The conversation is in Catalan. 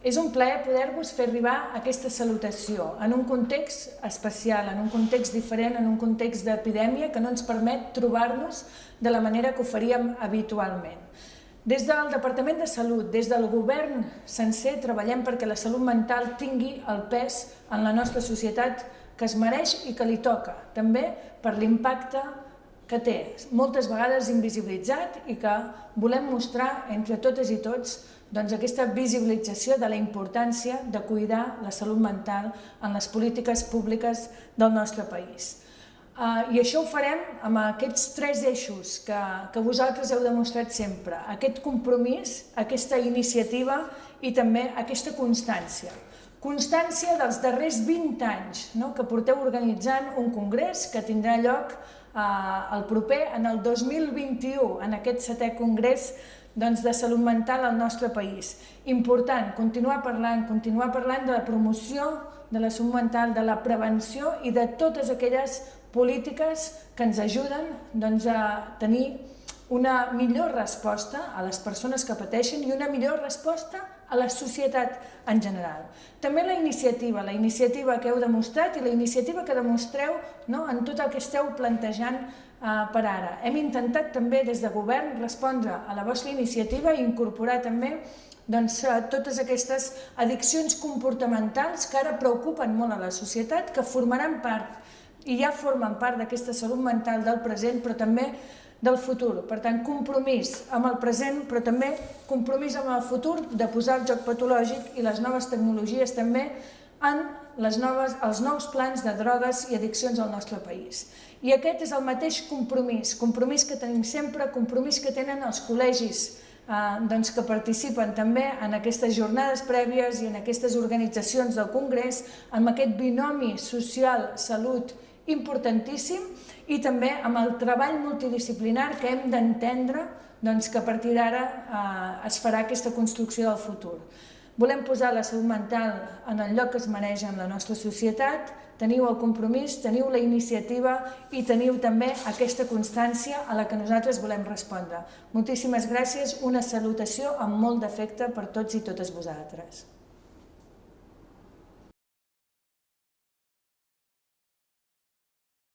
És un plaer poder-vos fer arribar aquesta salutació en un context especial, en un context diferent, en un context d'epidèmia que no ens permet trobar-nos de la manera que ho faríem habitualment. Des del Departament de Salut, des del govern sencer, treballem perquè la salut mental tingui el pes en la nostra societat que es mereix i que li toca, també per l'impacte que té, moltes vegades invisibilitzat i que volem mostrar entre totes i tots aquesta visibilització de la importància de cuidar la salut mental en les polítiques públiques del nostre país. I això ho farem amb aquests 3 eixos que vosaltres heu demostrat sempre, aquest compromís, aquesta iniciativa i també aquesta constància. Constància dels darrers 20 anys que porteu organitzant un congrés que tindrà lloc el proper, en el 2021, en aquest 7è congrés de salut mental al nostre país. Important, continuar parlant de la promoció de la salut mental, de la prevenció i de totes aquelles polítiques que ens ajuden a tenir una millor resposta a les persones que pateixen i una millor resposta a la societat en general. També la iniciativa que heu demostrat i la iniciativa que demostreu en tot el que esteu plantejant per ara. Hem intentat també des de govern respondre a la vostra iniciativa i incorporar també totes aquestes addiccions comportamentals que ara preocupen molt a la societat, que formaran part i ja formen part d'aquesta salut mental del present, però també del futur. Per tant, compromís amb el present, però també compromís amb el futur de posar el joc patològic i les noves tecnologies també en els nous plans de drogues i addiccions al nostre país. I aquest és el mateix compromís que tenim sempre, compromís que tenen els col·legis que participen també en aquestes jornades prèvies i en aquestes organitzacions del Congrés, amb aquest binomi social-salut importantíssim i també amb el treball multidisciplinar que hem d'entendre que a partir d'ara es farà aquesta construcció del futur. Volem posar la salut mental en el lloc que es mereix en la nostra societat, teniu el compromís, teniu la iniciativa i teniu també aquesta constància a la que nosaltres volem respondre. Moltíssimes gràcies, una salutació amb molt d'afecte per tots i totes vosaltres.